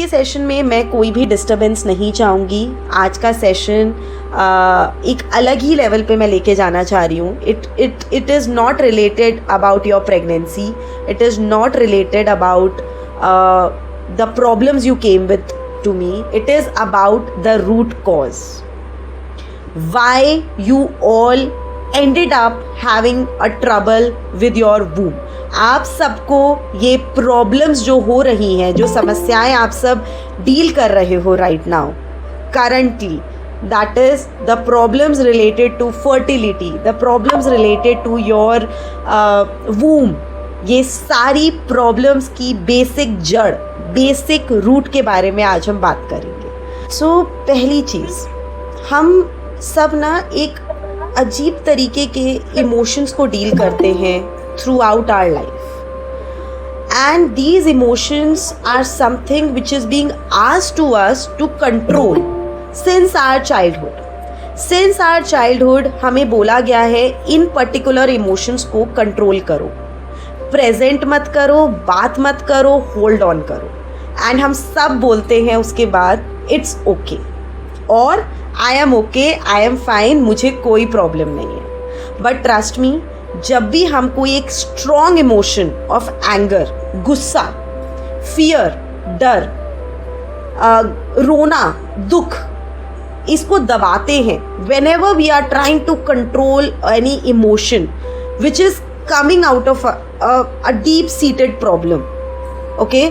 Session में मैं कोई भी डिस्टर्बेंस नहीं चाहूँगी। आज का सेशन एक अलग ही लेवल पे मैं लेके जाना चाह रही हूँ। It is not related about your pregnancy, it is not related about the problems you came with to me, it is about the root cause why you all ended up having a trouble with your womb। आप सबको ये problems जो हो रही हैं, जो समस्याएं आप सब डील कर रहे हो right now currently, that is the problems related to fertility, the problems related to your womb। ये सारी प्रॉब्लम्स की बेसिक जड़, बेसिक रूट के बारे में आज हम बात करेंगे। सो पहली चीज़, हम सब ना एक अजीब तरीके के इमोशंस को डील करते हैं throughout our life, and these emotions are something which is being asked to us to control since our childhood. Since our childhood हमें बोला गया है इन पर्टिकुलर इमोशंस को कंट्रोल करो, प्रेजेंट मत करो, बात मत करो, होल्ड ऑन करो, एंड हम सब बोलते हैं उसके बाद इट्स ओके और I am okay, I am fine, मुझे कोई प्रॉब्लम नहीं है। बट ट्रस्ट मी, जब भी हम कोई एक स्ट्रॉन्ग इमोशन ऑफ एंगर, गुस्सा, फियर, डर, रोना, दुख, इसको दबाते हैं, whenever we are trying to control any emotion which is coming out of a deep seated problem, okay,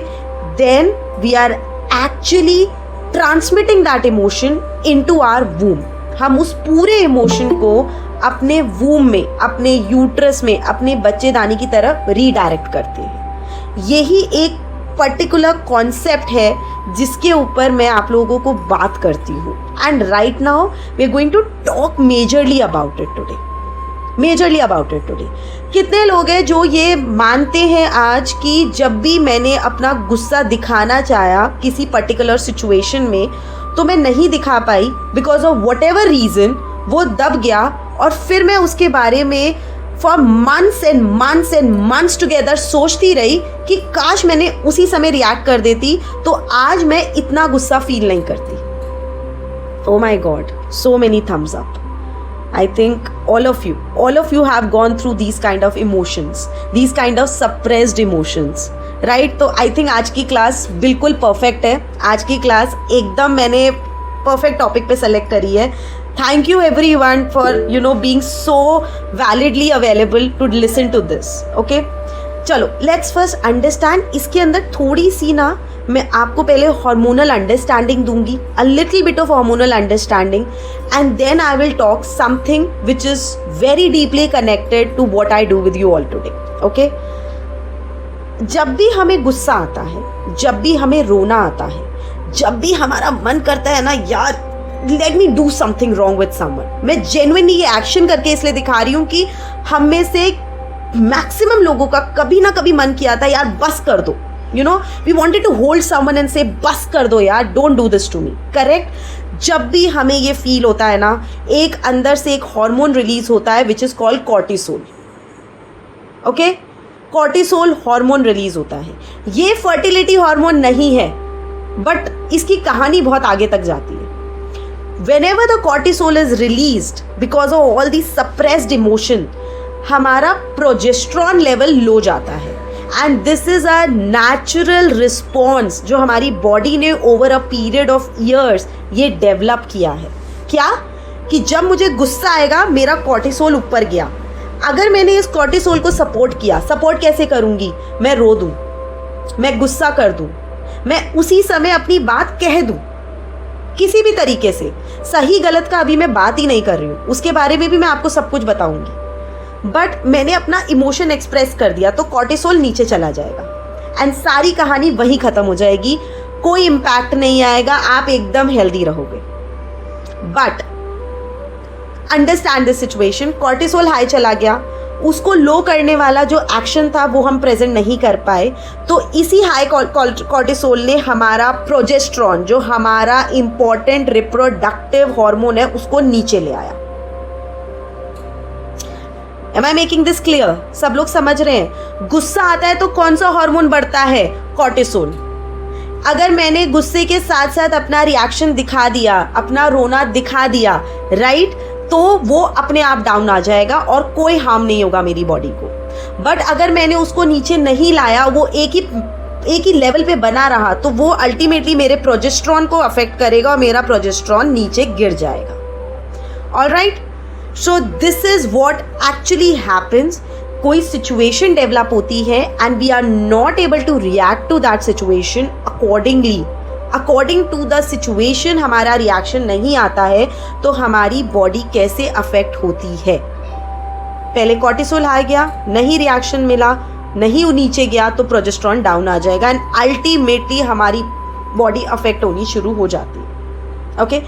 then we are actually transmitting that emotion into our womb. हम उस पूरे इमोशन को अपने वूम में, अपने यूट्रस में, अपने बच्चेदानी की तरफ रीडायरेक्ट करते हैं। यही एक पर्टिकुलर कॉन्सेप्ट है जिसके ऊपर मैं आप लोगों को बात करती हूँ, and right now we are going to talk majorly about it today. कितने लोग हैं जो ये मानते हैं आज कि जब भी मैंने अपना गुस्सा दिखाना चाहा किसी पर्टिकुलर सिचुएशन में तो मैं नहीं दिखा पाई because of whatever reason, वो दब गया और फिर मैं उसके बारे में for months and months and months together सोचती रही कि काश मैंने उसी समय रिएक्ट कर देती तो आज मैं इतना गुस्सा फील नहीं करती। Oh my god, so many thumbs up. I think all of you have gone through these kind of emotions, these kind of suppressed emotions, right? तो I think आज की क्लास बिल्कुल परफेक्ट है। आज की क्लास एकदम मैंने परफेक्ट टॉपिक पे सेलेक्ट करी है। Thank you everyone for being so validly available to listen to this, okay? चलो लेट्स फर्स्ट अंडरस्टैंड। इसके अंदर थोड़ी सी ना मैं आपको पहले हार्मोनल अंडरस्टैंडिंग दूंगी, a little bit of hormonal understanding, and then I will talk something which is very deeply connected to what I do with you all today, okay? जब भी हमें गुस्सा आता है, जब भी हमें रोना आता है, जब भी हमारा मन करता है ना यार let me do something wrong with someone, मैं जेन्युइनली ये एक्शन करके इसलिए दिखा रही हूँ कि हम में से मैक्सिमम लोगों का कभी ना कभी मन किया था यार बस कर दो, we wanted to hold someone and say बस कर दो यार, don't do this to me, correct? जब भी हमें ये फील होता है ना, एक अंदर से एक हार्मोन रिलीज होता है which is called cortisol, okay? Cortisol hormone release होता है। ये फर्टिलिटी हार्मोन नहीं है, बट इसकी कहानी बहुत आगे तक जाती है। whenever the cortisol is released because of all these suppressed emotion, हमारा प्रोजेस्ट्रॉन लेवल लो जाता है, and this is a natural response जो हमारी बॉडी ने over a period of years ये डेवलप किया है। क्या कि जब मुझे गुस्सा आएगा मेरा कॉर्टिसोल ऊपर गया, अगर मैंने इस कॉर्टिसोल को सपोर्ट किया, सपोर्ट कैसे करूँगी? मैं रो दूँ, मैं गुस्सा कर दूँ, मैं उसी समय अपनी बात कह दूँ किसी भी तरीके से। सही गलत का अभी मैं बात ही नहीं कर रही हूँ, उसके बारे में भी मैं आपको सब कुछ बताऊँगी, बट मैंने अपना इमोशन एक्सप्रेस कर दिया तो कॉर्टिसोल नीचे चला जाएगा एंड सारी कहानी वहीं ख़त्म हो जाएगी, कोई इम्पैक्ट नहीं आएगा, आप एकदम हेल्दी रहोगे। But understand this situation, cortisol high चला गया, उसको लो करने वाला जो एक्शन था वो हम प्रेजेंट नहीं कर पाए, तो इसी हाई कॉर्टिसोल ने हमारा प्रोजेस्ट्रॉन जो हमारा इंपॉर्टेंट रिप्रोडक्टिव हार्मोन है उसको नीचे ले आया। Am I making this clear? सब लोग समझ रहे हैं? गुस्सा आता है तो कौन सा हार्मोन बढ़ता है? कॉर्टिसोल। अगर मैंने गुस्से के साथ साथ अपना रिएक्शन दिखा दिया, अपना रोना दिखा दिया, राइट, तो वो अपने आप डाउन आ जाएगा और कोई हार्म नहीं होगा मेरी बॉडी को। बट अगर मैंने उसको नीचे नहीं लाया, वो एक ही लेवल पे बना रहा, तो वो अल्टीमेटली मेरे प्रोजेस्टेरॉन को अफेक्ट करेगा और मेरा प्रोजेस्टेरॉन नीचे गिर जाएगा। Alright, so this is what actually happens. कोई सिचुएशन डेवलप होती है and we are not able to react to that situation accordingly, according to the situation हमारा रिएक्शन नहीं आता है, तो हमारी बॉडी कैसे अफेक्ट होती है। पहले कॉर्टिसोल आ गया, नहीं रिएक्शन मिला, नहीं वो नीचे गया, तो प्रोजेस्टेरॉन डाउन आ जाएगा एंड अल्टीमेटली हमारी बॉडी अफेक्ट होनी शुरू हो जाती है। ओके,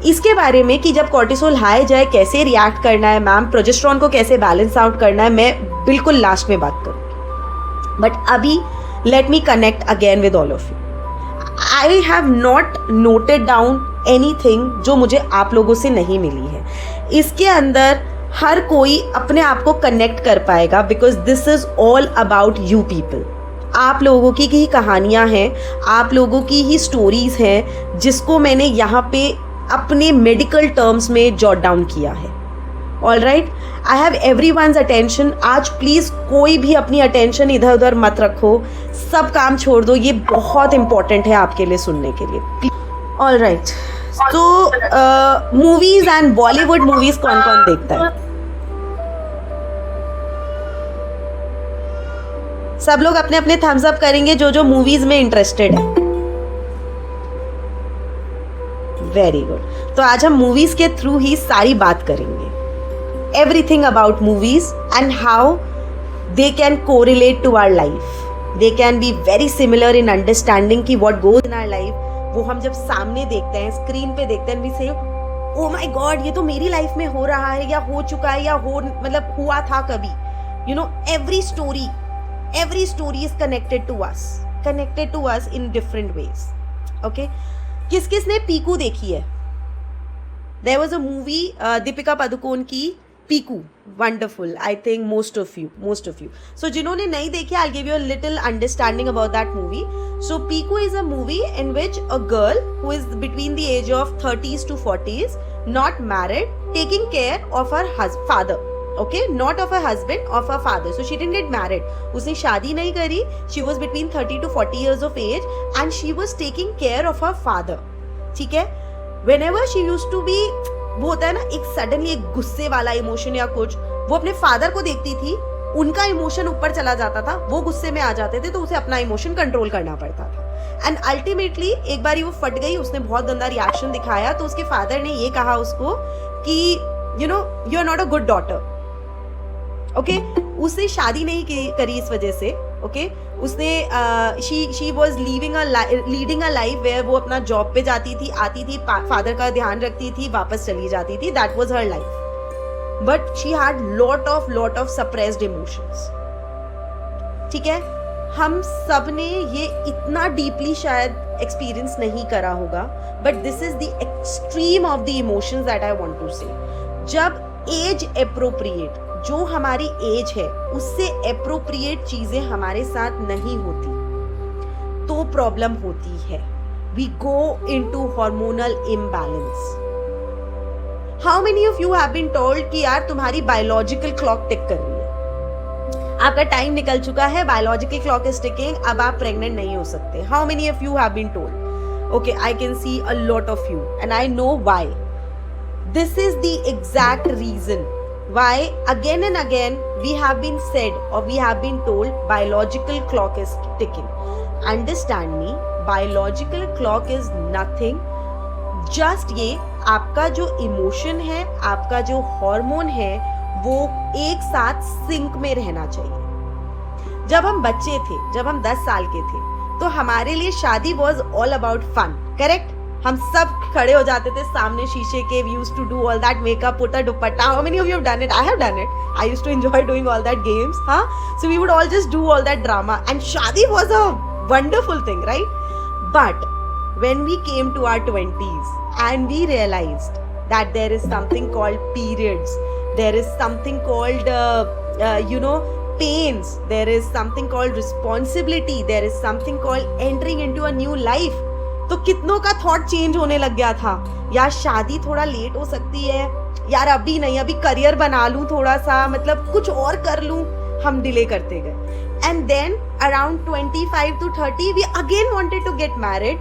इसके बारे में कि जब कॉर्टिसोल हाई जाए कैसे रिएक्ट करना है मैम, प्रोजेस्टेरॉन को कैसे बैलेंस आउट करना है, मैं बिल्कुल लास्ट में बात करूँगी। बट अभी let me connect again with all of you. I have not noted down anything जो मुझे आप लोगों से नहीं मिली है। इसके अंदर हर कोई अपने आप को कनेक्ट कर पाएगा, because this is all about you people. आप लोगों की ही कहानियाँ हैं, आप लोगों की ही स्टोरीज हैं, जिसको मैंने यहाँ पे अपने मेडिकल टर्म्स में जॉट डाउन किया है। All right, I have everyone's attention. आज प्लीज़ कोई भी अपनी अटेंशन इधर उधर मत रखो, सब काम छोड़ दो, ये बहुत इंपॉर्टेंट है आपके लिए सुनने के लिए। ऑल राइट, तो मूवीज एंड बॉलीवुड मूवीज कौन कौन देखता है? सब लोग अपने अपने थम्स अप करेंगे जो जो मूवीज में इंटरेस्टेड है। Very good. तो आज हम मूवीज के थ्रू ही सारी बात करेंगे, everything about movies and how they can correlate to our life. They can be very similar in understanding कि what goes in our life, वो हम जब सामने देखते हैं, स्क्रीन पे देखते हैं, वी से ओ माय गॉड, ये तो मेरी लाइफ में हो रहा है, या हो चुका है, या हो मतलब हुआ था कभी। You know, every story is connected to us in different ways. Okay, किस किस ने पीकू देखी है? There was a movie Deepika Padukone की Piku, wonderful. I think most of you. So जिन्होंने नहीं देखी, I'll give you a little understanding about that movie. So Piku is a movie in which a girl who is between the age of 30s to 40s, not married, taking care of her father. Okay, not of her husband, of her father. So she didn't get married. उसने शादी नहीं करी. She was between 30 to 40 years of age and she was taking care of her father. ठीक है? Whenever she used to be, वो होता है ना एक सडनली एक गुस्से वाला इमोशन या कुछ, वो अपने फादर को देखती थी, उनका इमोशन ऊपर चला जाता था, वो गुस्से में आ जाते थे, तो उसे अपना इमोशन कंट्रोल करना पड़ता था। एंड अल्टीमेटली एक बार वो फट गई, उसने बहुत गंदा रिएक्शन दिखाया, तो उसके फादर ने ये कहा उसको कि you know you are not a good daughter. Okay, उसने शादी नहीं करी इस वजह से। ओके, उसने she was leading a life where वो अपना जॉब पे जाती थी, आती थी, फादर का ध्यान रखती थी, वापस चली जाती थी। That was her life, but she had lot of suppressed emotions. ठीक है, हम सब ने ये इतना डीपली शायद एक्सपीरियंस नहीं करा होगा, but this is the extreme of the emotions that I want to say. जब एज एप्रोप्रिएट, जो हमारी एज है उससे एप्रोप्रिएट चीजें हमारे साथ नहीं होती, तो प्रॉब्लम होती है। We go into hormonal imbalance. How many of you have been told कि यार तुम्हारी बायोलॉजिकल क्लॉक टिक कर रही है, आपका टाइम निकल चुका है, बायोलॉजिकल क्लॉक इज टिकिंग, अब आप प्रेग्नेंट नहीं हो सकते? How many of you have been told? Okay, I can see a lot of you and I know why. This is the exact reason why again and again we have been said or we have been told biological clock is ticking. Understand me, biological clock is nothing, just ये आपका जो emotion है, आपका जो hormone है, वो एक साथ सिंक में रहना चाहिए। जब हम बच्चे थे, जब हम 10 साल के थे, तो हमारे लिए शादी was all about fun, correct? हम सब खड़े हो जाते थे सामने शीशे के, we used to do all that makeup, put a dupatta. How many of you have done it? I have done it. I used to enjoy doing all that games, huh? So we would all just do all that drama, and shadi was a wonderful thing, right? But when we came to our 20s and we realized that there is something called periods, there is something called pains, there is something called responsibility, there is something called entering into a new life. तो कितनों का thought change होने लग गया था, यार शादी थोड़ा लेट हो सकती है, यार अभी नहीं, अभी करियर बना लूं थोड़ा सा, मतलब कुछ और कर लूं, हम डिले करते गए. And then around 25 to 30 we again wanted to get married,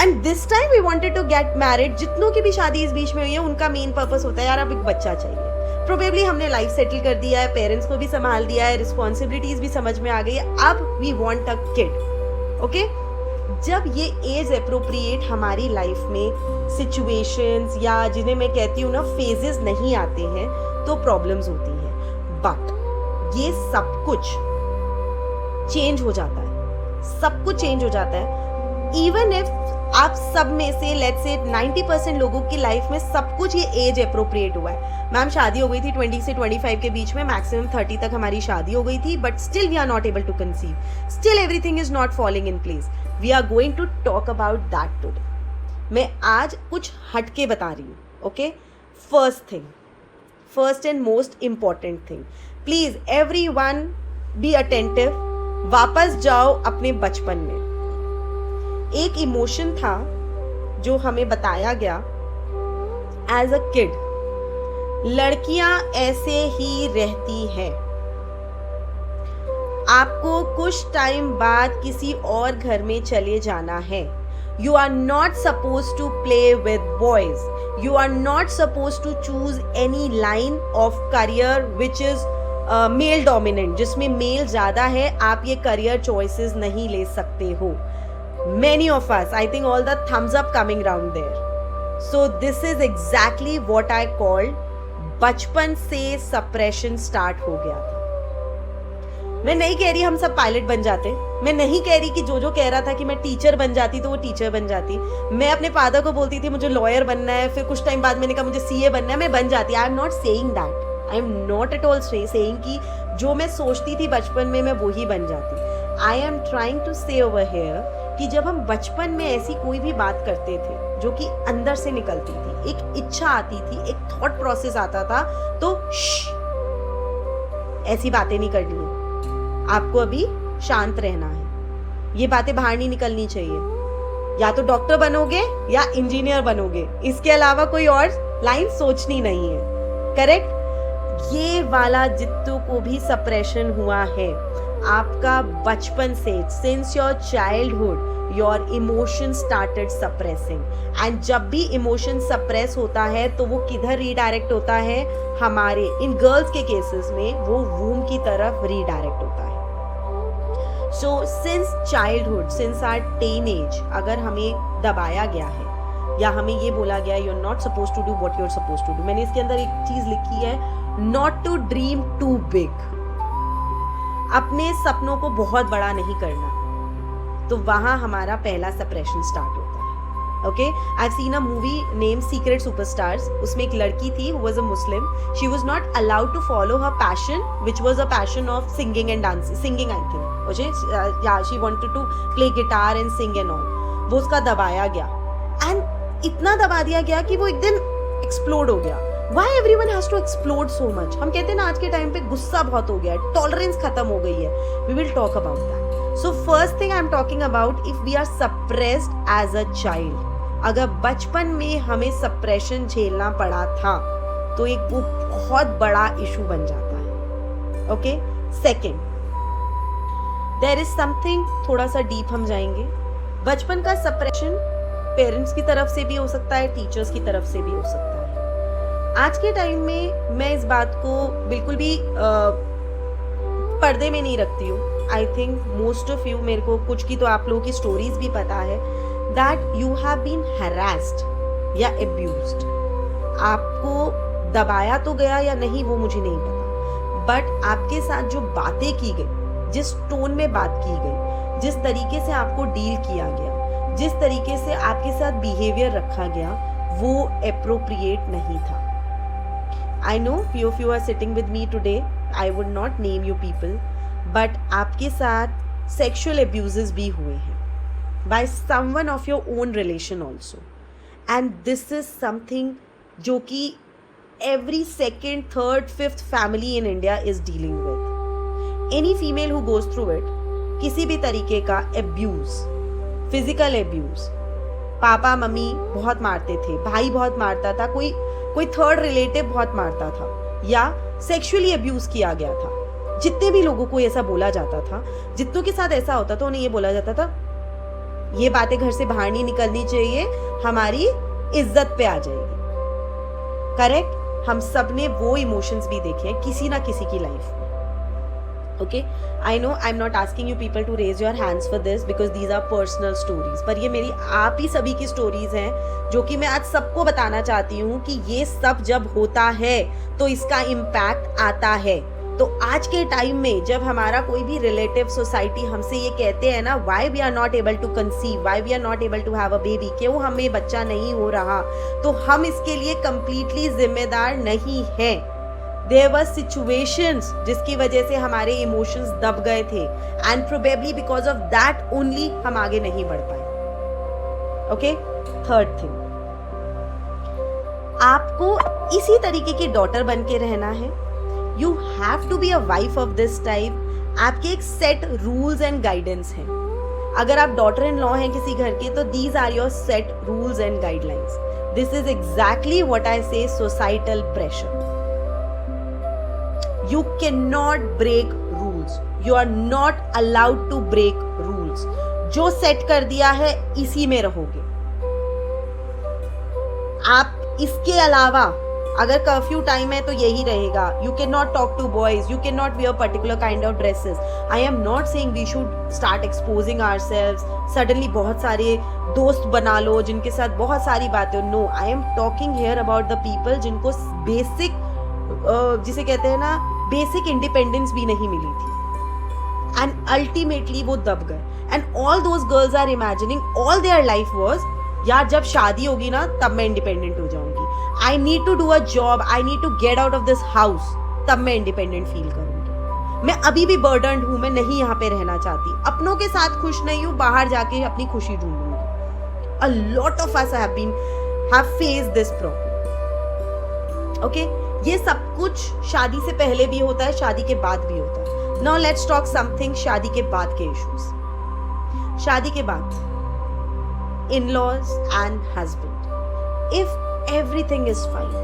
and this time we wanted to get married. जितनों की भी शादी इस बीच में हुई है, उनका मेन पर्पस होता है यार अब एक बच्चा चाहिए. प्रोबेबली हमने लाइफ सेटल कर दिया है, पेरेंट्स को भी संभाल दिया है, रिस्पॉन्सिबिलिटीज भी समझ में आ गई है, अब we want a kid. Okay, जब ये एज अप्रोप्रिएट हमारी लाइफ में सिचुएशंस या जिन्हें मैं कहती हूँ ना फेजेस नहीं आते हैं, तो प्रॉब्लम्स होती हैं. बट ये सब कुछ चेंज हो जाता है, सब कुछ चेंज हो जाता है. इवन इफ आप सब में से लेट्स से 90% लोगों की लाइफ में सब कुछ ये एज अप्रोप्रिएट हुआ है. मैम शादी हो गई थी 20 से 25 के बीच में, मैक्सिमम 30 तक हमारी शादी हो गई थी, but still we are not able to conceive, still everything is not falling in place. We are going to talk about that today. मैं आज कुछ हटके बता रही हूँ. Okay, first and most important thing, please everyone be attentive. वापस जाओ अपने बचपन में. एक इमोशन था जो हमें बताया गया एज अ किड, लड़कियां ऐसे ही रहती हैं, आपको कुछ टाइम बाद किसी और घर में चले जाना है. You are not suppose to play with boys, you are not suppose to choose any line of career which is male dominant, जिसमें मेल ज्यादा है. आप ये करियर चॉइसेस नहीं ले सकते हो. Many of us, I think all the thumbs up coming round there. So this is exactly what I called बचपन से suppression start हो गया था. मैं नहीं कह रही हम सब पायलट बन जाते, मैं नहीं कह रही कि जो कह रहा था कि मैं टीचर बन जाती तो वो टीचर बन जाती. मैं अपने फादर को बोलती थी मुझे लॉयर बनना है, फिर कुछ टाइम बाद मैंने कहा मुझे सीए बनना है, मैं बन जाती. आई am not saying that, I am not at all saying कि जो मैं सोचती थी बचपन में मैं वही बन जाती. आई एम ट्राइंग टू से ओवर हियर कि जब हम बचपन में ऐसी कोई भी बात करते थे जो कि अंदर से निकलती थी, एक इच्छा आती थी, एक थॉट प्रोसेस आता था, तो ऐसी बातें नहीं करनी है, आपको अभी शांत रहना है, ये बातें बाहर नहीं निकलनी चाहिए. या तो डॉक्टर बनोगे या इंजीनियर बनोगे, इसके अलावा कोई और लाइन सोचनी नहीं है. करेक्ट? ये वाला जित्तू को भी सप्रेशन हुआ है आपका बचपन से. Since your childhood your emotion started suppressing, and जब भी इमोशन सप्रेस होता है तो वो किधर रीडायरेक्ट होता है, हमारे इन गर्ल्स के केसेस में वो वूम की तरफ रीडायरेक्ट होता है. So since childhood, since our teenage, अगर हमें दबाया गया है या हमें ये बोला गया you are not suppose to do what you are suppose to do. मैंने इसके अंदर एक चीज लिखी है, not to dream too big. अपने सपनों को बहुत बड़ा नहीं करना, तो वहां हमारा पहला सप्रेशन स्टार्ट होता है. Okay, I have seen a movie name secret superstars. उसमें एक लड़की थी who was a Muslim. She was not allowed to follow her passion which was a passion of singing and dancing. Singing I think, okay, या she wanted to play guitar and sing and all. वो उसका दबाया गया, and इतना दबा दिया गया कि वो एक दिन एक्सप्लोड हो गया. Why everyone has to explode so much? हम कहते हैं ना आज के टाइम पे गुस्सा बहुत हो गया है, टॉलरेंस खत्म हो गई है. We will talk about that. So first thing I'm talking about, if we are suppressed as a child, अगर बचपन में हमें सप्रेशन झेलना पड़ा था तो एक वो बहुत बड़ा इशू बन जाता है. Okay, second, there is something थोड़ा सा डीप हम जाएंगे. बचपन का सप्रेशन पेरेंट्स की तरफ से भी हो सकता है, टीचर्स की तरफ से भी हो सकता है. आज के टाइम में मैं इस बात को बिल्कुल भी पर्दे में नहीं रखती हूँ. I think most of you, मेरे को कुछ की तो आप लोगों की स्टोरीज भी पता है, that you have been harassed या अब्यूज्ड. आपको दबाया तो गया या नहीं वो मुझे नहीं पता, बट आपके साथ जो बातें की गई, जिस टोन में बात की गई, जिस तरीके से आपको डील किया गया, जिस तरीके से आपके साथ बिहेवियर रखा गया, वो एप्रोप्रिएट नहीं था. I know few of you are sitting with me today. I would not name you people, but आपके साथ sexual abuses भी हुए हैं by someone of your own relation also, and this is something जो कि every second, third, fifth family in India is dealing with. Any female who goes through it, किसी भी तरीके का abuse, physical abuse, papa mummy बहुत मारते थे, भाई बहुत मारता था, कोई थर्ड रिलेटिव बहुत मारता था, या सेक्सुअली अब्यूज किया गया था, जितने भी लोगों को ऐसा बोला जाता था, जितनों के साथ ऐसा होता था उन्हें ये बोला जाता था ये बातें घर से बाहर नहीं निकलनी चाहिए, हमारी इज्जत पे आ जाएगी। करेक्ट? हम सब ने वो इमोशंस भी देखे हैं किसी ना किसी की लाइफ में। Okay, I know I am not asking you people to raise your hands for this because these are personal stories, पर ये मेरी आप ही सभी की स्टोरीज हैं जो कि मैं आज सबको बताना चाहती हूँ कि ये सब जब होता है तो इसका इम्पैक्ट आता है। तो आज के टाइम में जब हमारा कोई भी रिलेटिव, सोसाइटी हमसे ये कहते हैं ना, why we are not able to conceive, why we are not able to have a baby, क्यों हमें बच्चा नहीं हो रहा, तो हम इसके लिए कंप्लीटली जिम्मेदार नहीं हैं। There were situations जिसकी वजह से हमारे इमोशंस दब गए थे and probably because of that only हम आगे नहीं बढ़ पाए। ओके, थर्ड थिंग, आपको इसी तरीके की डॉटर बन के रहना है। You have to be a wife of this type। आपके एक सेट रूल्स एंड गाइडेंस हैं। अगर आप डॉटर इन लॉ हैं किसी घर के, तो these are your set rules and guidelines। This is exactly what I say societal pressure। You cannot break rules। You are not allowed to break rules। जो set कर दिया है इसी में रहोगे। आप इसके अलावा अगर कर्फ्यू टाइम है तो यही रहेगा। You can not talk to boys, you can not wear particular kind of dresses. I am not saying we should start exposing ourselves, suddenly बहुत सारे दोस्त बना लो जिनके साथ बहुत सारी बातें। No, I am talking here about the people जिनको बेसिक जिसे कहते हैं ना, बेसिक इंडिपेंडेंस भी नहीं मिली थी एंड अल्टीमेटली वो दब गए। And all those girls are imagining all their life was, यार जब शादी होगी ना तब मैं इंडिपेंडेंट हो जाऊंगी, I need to do a job, I need to get out of this house, तब मैं इंडिपेंडेंट फील करूंगी। मैं अभी भी बर्डन्ड हूं, मैं नहीं यहाँ पे रहना चाहती, अपनों के साथ खुश नहीं हूँ, बाहर जाके अपनी खुशी ढूंढूंगी। A lot of us have faced this problem। Okay, ये सब कुछ शादी से पहले भी होता है, शादी के बाद भी होता है। नाउ लेट्स टॉक समथिंग शादी के बाद के इश्यूज। शादी के बाद in-laws and husband, if everything is fine,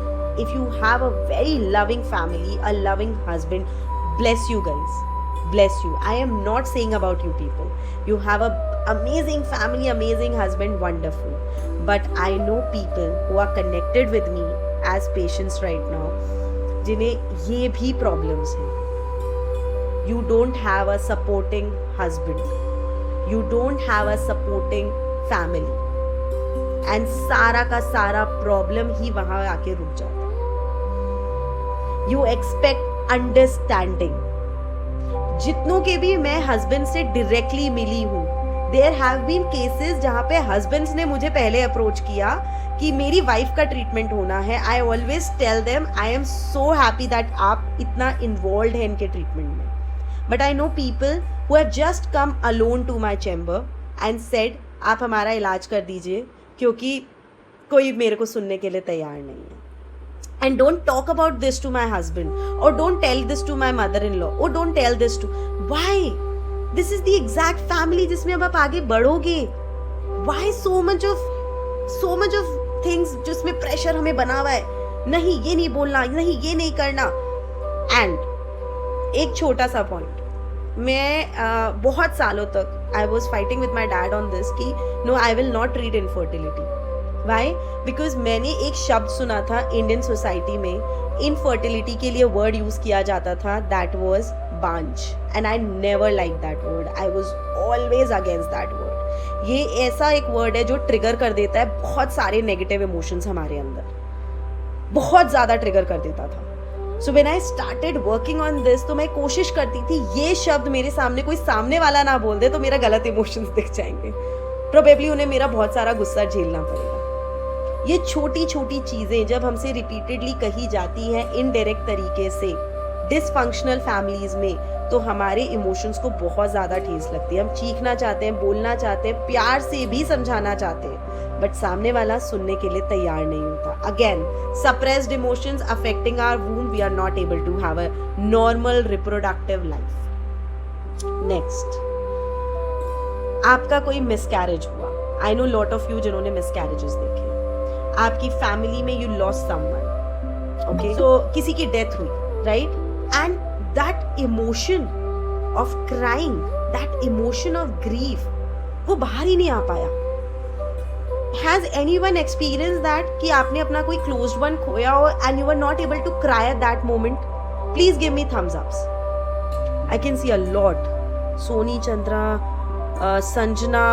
if you have a very loving family, a loving husband, bless you guys, bless you, I am not saying about you people, you have a amazing family, amazing husband, wonderful, but I know people who are connected with me as patients right now जिन्हें ये भी problems हैं। You don't have a supporting husband, you don't have a supporting family and सारा का सारा problem ही वहां आके रुक जाता है। You expect understanding. जितनों के भी मैं हस्बैंड से डायरेक्टली मिली हूँ, देयर हैव बीन केसेस जहाँ पे हस्बैंड्स ने मुझे पहले अप्रोच किया कि मेरी वाइफ का ट्रीटमेंट होना है। I always tell them I am so happy that आप इतना इन्वॉल्व है इनके ट्रीटमेंट में, but I know people who have just come alone to my chamber and said आप हमारा इलाज कर दीजिए क्योंकि कोई मेरे को सुनने के लिए तैयार नहीं है। And don't talk about this to my husband और don't tell this to my mother in law और don't tell this to, why? This is the exact family जिसमें अब आप आगे बढ़ोगे। Why so much of things जिसमें pressure हमें बना हुआ है, नहीं ये नहीं बोलना, नहीं ये नहीं करना। एंड एक छोटा सा पॉइंट, मैं बहुत सालों तक I was fighting with my dad on this कि no I will not treat infertility. Why? Because मैंने एक शब्द सुना था इंडियन सोसाइटी में इनफर्टिलिटी के लिए वर्ड यूज किया जाता था, दैट वॉज बांझ, and I never like that word, I was always against that word. ये ऐसा एक वर्ड है जो ट्रिगर कर देता है बहुत सारे नेगेटिव इमोशंस हमारे अंदर, बहुत ज्यादा ट्रिगर कर देता था। So when I started working on this, तो मैं कोशिश करती थी ये शब्द मेरे सामने कोई सामने वाला ना बोल दे तो मेरा गलत इमोशंस दिख जाएंगे, प्रोबेबली उन्हें मेरा बहुत सारा गुस्सा झेलना पड़ेगा। ये छोटी छोटी चीजें जब हमसे रिपीटेडली कही जाती हैं इनडायरेक्ट तरीके से डिसफंक्शनल फैमिलीज में, तो हमारे इमोशंस को बहुत ज्यादा ठेस लगती है। हम चीखना चाहते हैं, बोलना चाहते हैं, प्यार से भी समझाना चाहते हैं, बट सामने वाला सुनने के लिए तैयार नहीं होता। Again, suppressed emotions affecting our womb, we are not able to have a normal reproductive life. Next, आपका कोई मिसकैरेज हुआ. I know lot of you जिन्होंने मिसकैरेजेस देखे. आपकी फैमिली में you lost someone, okay, so किसी की डेथ हुई, right, and that emotion of crying, that emotion of grief, वो बाहर ही नहीं आ पाया. हैज एनीवन एक्सपीरियंस दैट कि आपने अपना कोई क्लोज्ड वन खोया हो and you are not able to cry at that moment? Please give me thumbs ups. I can see a lot. Soni Chandra, Sanjana,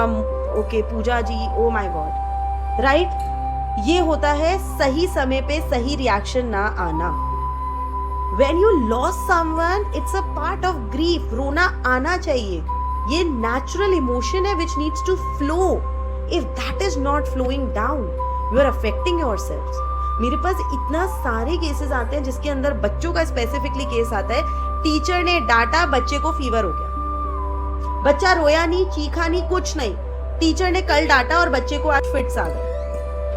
okay, Pooja ji, oh my god, right. ये होता है सही समय पे सही रिएक्शन ना आना. When you lost someone, it's a part of grief. रोना आना चाहिए. ये natural emotion है which needs to flow. If that is not flowing down, you are affecting yourselves. मेरे पास इतना सारे केसेस आते हैं जिसके अंदर बच्चों का स्पेसिफिकली केस आता है. टीचर ने डांटा, बच्चे को फीवर हो गया. बच्चा रोया नहीं, चीखा नहीं, कुछ नहीं. टीचर ने कल डांटा और बच्चे को आज फिट्स आ गए.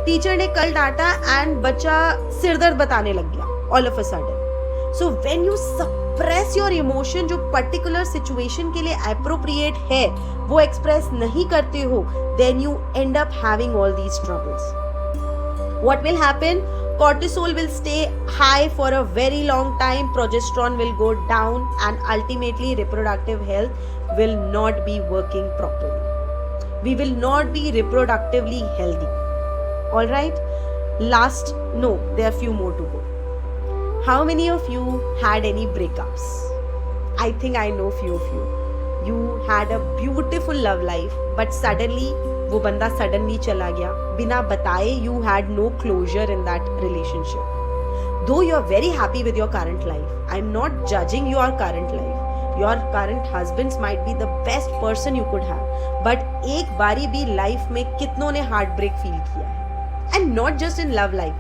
टीचर ने कल डांटा एंड बच्चा सिरदर्द बताने लग गया all of a sudden. So when you suppress your emotion, जो पर्टिकुलर सिचुएशन के लिए एप्रोप्रिएट है वो एक्सप्रेस नहीं करते हो, then you end up having all these troubles. What will happen? cortisol will stay high for a very long time, progesterone will go down, and ultimately reproductive health will not be working properly. We will not be reproductively healthy. All right, last, no, there are few more to go. How many of you had any breakups? I think I know few of you. You had a beautiful love life, but suddenly वो बंदा suddenly चला गया बिना बताए. You had no closure in that relationship. Though you are very happy with your current life, I'm not judging your current life. Your current husbands might be the best person you could have, but एक बारी भी life में कितनों ने heartbreak feel किया है. And not just in love life,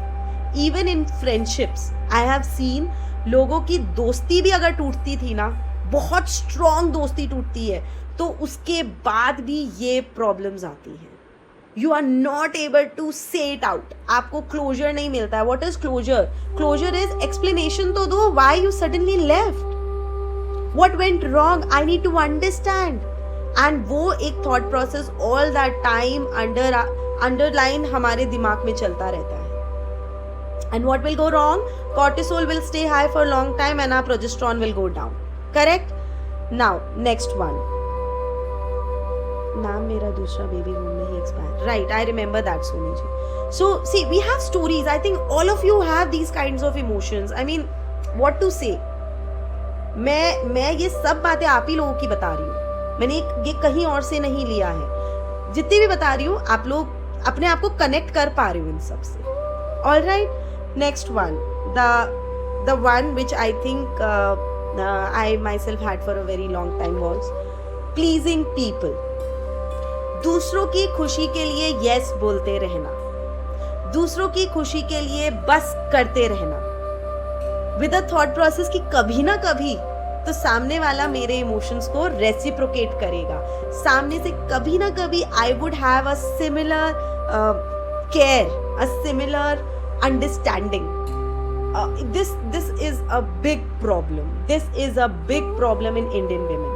even in friendships. I have seen लोगों की दोस्ती भी अगर टूटती थी ना, बहुत स्ट्रॉन्ग दोस्ती टूटती है, तो उसके बाद भी ये प्रॉब्लम्स आती हैं. You are not able to say it out. आपको क्लोजर नहीं मिलता है. What is closure? Closure is explanation तो दो. Why you suddenly left? What went wrong? I need to understand. And वो एक thought process all that time underline हमारे दिमाग में चलता रहता है. And what will go wrong? Cortisol will stay high for a long time and our progesterone will go down. Correct? Now, next one. Ma'am मेरा दूसरा बेबी बूम में ही expire. Right, I remember that, Soni ji. So, see, we have stories. I think all of you have these kinds of emotions. I mean, what to say? मैं ये सब बातें आप ही लोगों की बता रही हूँ. मैंने ये कहीं और से नहीं लिया है. जितनी भी बता रही हूँ, आप लोग अपने आप को कनेक्ट कर पा रहे हो इन सब से. All right? Next one, the one which I think I myself had for a very long time was pleasing people. दूसरों की खुशी के लिए yes बोलते रहना, दूसरों की खुशी के लिए बस करते रहना, with a thought process कि कभी ना कभी तो सामने वाला मेरे इमोशंस को रेसिप्रोकेट करेगा. सामने से कभी ना कभी I would have a similar care, a similar understanding. This is a big problem. This is a big problem in Indian women.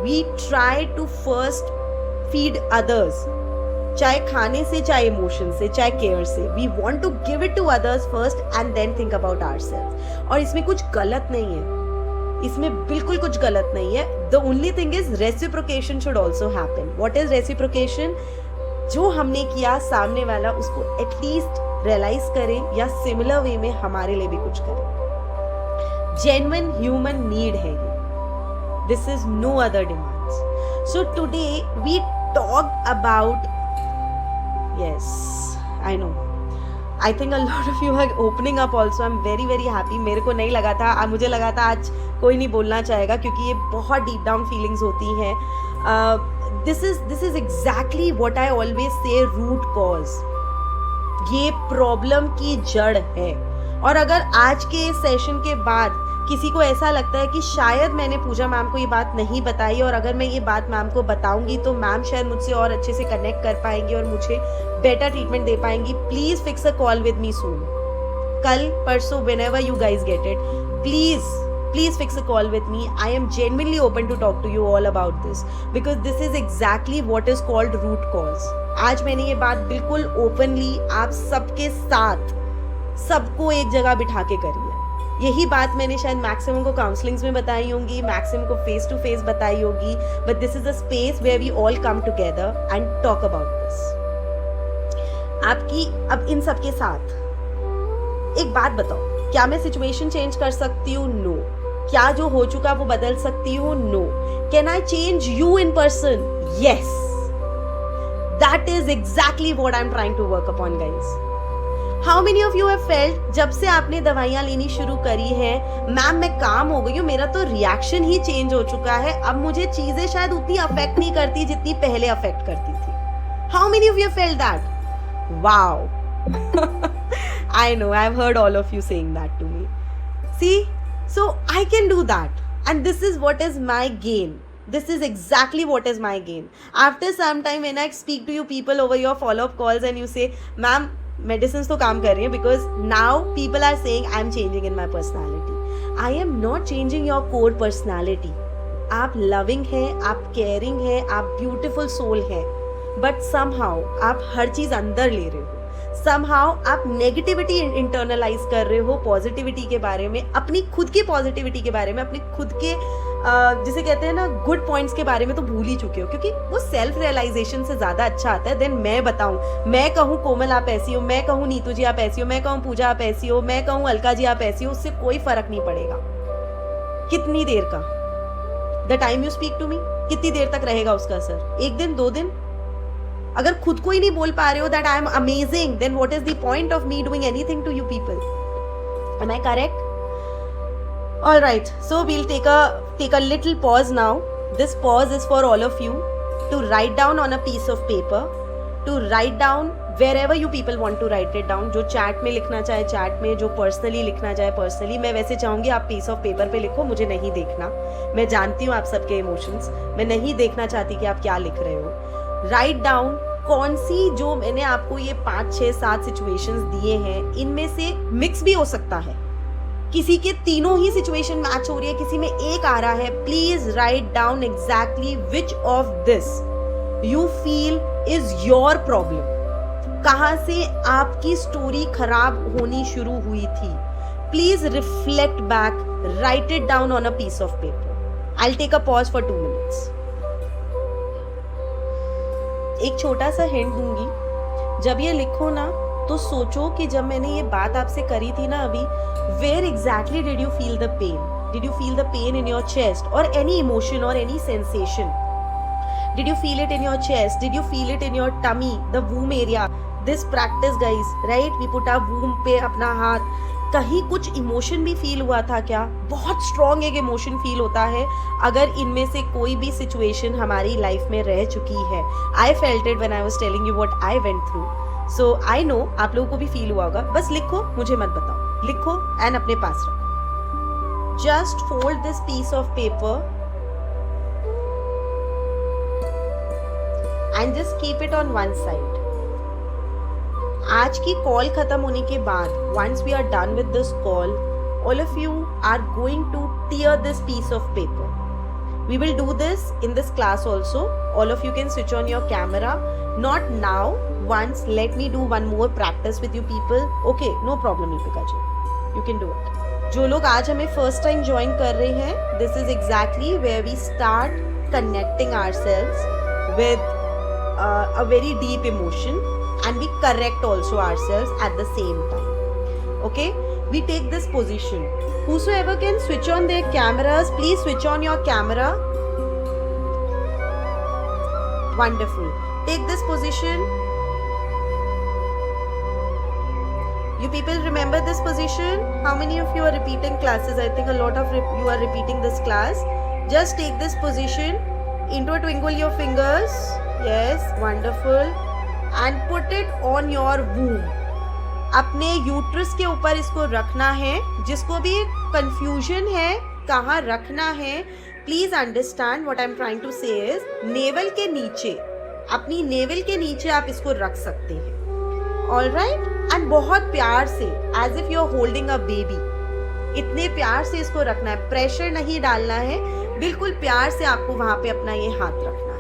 We try to first feed others, चाहे खाने से, चाहे इमोशन से, चाहे केयर से. We want to give it to others first and then think about ourselves. और इसमें कुछ गलत नहीं है. इसमें बिल्कुल कुछ गलत नहीं है. The only thing is reciprocation should also happen. What is reciprocation? जो हमने किया सामने वाला उसको एटलीस्ट रियलाइज करें या सिमिलर वे में हमारे लिए भी कुछ करें. जेन्युइन ह्यूमन नीड है ये. This is no other demands. So today we talk about, yes I know, I think a lot of you are opening up also. I am very very happy. मेरे को नहीं लगा था, मुझे लगा था आज कोई नहीं बोलना चाहेगा क्योंकि ये बहुत डीप डाउन फीलिंग्स होती हैं. This is exactly what I always say, root cause. ये प्रॉब्लम की जड़ है. और अगर आज के सेशन के बाद किसी को ऐसा लगता है कि शायद मैंने पूजा मैम को ये बात नहीं बताई और अगर मैं ये बात मैम को बताऊंगी तो मैम शायद मुझसे और अच्छे से कनेक्ट कर पाएंगी और मुझे बेटर ट्रीटमेंट दे पाएंगी, please fix a call with me soon. कल परसों, whenever you guys get it, please please fix a call with me. I am genuinely open to talk to you all about this because this is exactly what is called root cause. आज मैंने ये बात बिल्कुल openly आप सबके साथ सबको एक जगह बिठा के करी है। यही बात मैंने शायद मैक्सिमम को काउंसलिंग्स में बताई होंगी, मैक्सिमम को फेस टू फेस बताई होगी, but this is a space where we all come together and talk about this. आपकी अब इन सब के साथ एक बात बताओ, क्या मैं सिचुएशन चेंज कर सकती हूँ? नो। क्या जो हो चुका वो बदल सकती हूँ? No. Can I change you in person? Yes. That is exactly what I am trying to work upon guys. How many of you have felt जब से आपने दवाइयाँ लेनी शुरू करी है, मैम मैं काम हो गई हूँ, मेरा तो रिएक्शन ही चेंज हो चुका है, अब मुझे चीजें शायद उतनी अफेक्ट नहीं करती जितनी पहले अफेक्ट करती थी। How many of you have felt that? Wow. I know, I've heard all of you saying that to me. See, so I can do that. And this is what is my gain. This is exactly what is my gain. After some time when I speak to you people over your follow-up calls and you say, ma'am, medicines तो काम कर रही हैं because now people are saying I'm changing in my personality. I am not changing your core personality. आप loving हैं, आप caring हैं, आप beautiful soul हैं. But somehow आप हर चीज़ अंदर ले रहे हो। somehow आप नेगेटिविटी इंटरनलाइज कर रहे हो पॉजिटिविटी के बारे में, अपनी खुद की पॉजिटिविटी के बारे में, अपनी खुद के जिसे कहते हैं ना गुड पॉइंट्स के बारे में तो भूल ही चुके हो, क्योंकि वो सेल्फ रियलाइजेशन से ज़्यादा अच्छा आता है देन मैं बताऊँ। मैं कहूँ कोमल आप ऐसी हो, मैं कहूँ नीतू जी आप ऐसी हो, मैं कहूँ पूजा आप ऐसी हो, मैं कहूँ अलका जी आप ऐसी हो, उससे कोई फर्क नहीं पड़ेगा। कितनी देर का the time you speak to me, कितनी देर तक रहेगा उसका असर? 1 दिन 2 दिन? अगर खुद को ही नहीं बोल पा रहे हो that I am amazing, then what is the point of me doing anything to you people? Am I correct? Alright, so we'll take a little pause now. This pause is for all of you to write down on a piece of paper, to write down wherever you people want to write it down. जो chat में लिखना चाहे chat में, जो personally लिखना चाहे personally. मैं वैसे चाहूँगी आप पीस ऑफ पेपर पे लिखो, मुझे नहीं देखना। मैं जानती हूँ आप सबके इमोशंस, मैं नहीं देखना चाहती कि आप क्या लिख रहे हो। राइट डाउन कौन सी जो मैंने आपको ये 5 6 7 सिचुएशंस दिए हैं, इनमें से मिक्स भी हो सकता है, किसी के तीनों ही सिचुएशन मैच हो रही है, किसी में एक आ रहा है। Please write down exactly which of this you feel is your problem. कहाँ से आपकी स्टोरी खराब होनी शुरू हुई थी? Please reflect back, write it down on a piece of paper. I will take a pause for 2 minutes. एक छोटा सा हिंट दूंगी, जब ये लिखो ना तो सोचो कि जब मैंने ये बात आपसे करी थी ना अभी, where exactly did you feel the pain? Did you feel the pain in your chest और एनी इमोशन और any sensation? Did you feel it in your chest? Did you feel it in your tummy, the womb area? This practice guys, right, we put our womb पे अपना हाथ, कहीं कुछ emotion भी feel हुआ था क्या? बहुत स्ट्रॉन्ग एक इमोशन फील होता है अगर इनमें से कोई भी सिचुएशन हमारी लाइफ में रह चुकी है। I felt it when I was telling you what I went through, so I know आप लोगों को भी फील हुआ होगा। बस लिखो, मुझे मत बताओ, लिखो एंड अपने पास रखो। Just fold this piece of paper and just keep it on one side. आज की कॉल खत्म होने के बाद, once we are done with this call, all of you are going to tear this piece of paper. We will do this in this class also. All of you can switch on your camera. Not now. Once, let me do one more practice with you people. Okay, no problem, Deepika ji. You can do it. जो लोग आज हमें first time join कर रहे हैं, this is exactly where we start connecting ourselves with a very deep emotion. And we correct also ourselves at the same time. Okay, we take this position. Whosoever can switch on their cameras, please switch on your camera. Wonderful. Take this position. You people remember this position? How many of you are repeating classes? I think a lot of you are repeating this class. Just take this position. Into a twinkle your fingers. Yes, wonderful. And put it on your womb. अपने uterus के ऊपर इसको रखना है। जिसको भी confusion है कहाँ रखना है, please understand what I am trying to say is navel के नीचे, अपनी नेवल के नीचे आप इसको रख सकते हैं। ऑलराइट, एंड बहुत प्यार से, as if you are holding a baby, इतने प्यार से इसको रखना है, प्रेशर नहीं डालना है, बिल्कुल प्यार से आपको वहां पे अपना ये हाथ रखना है।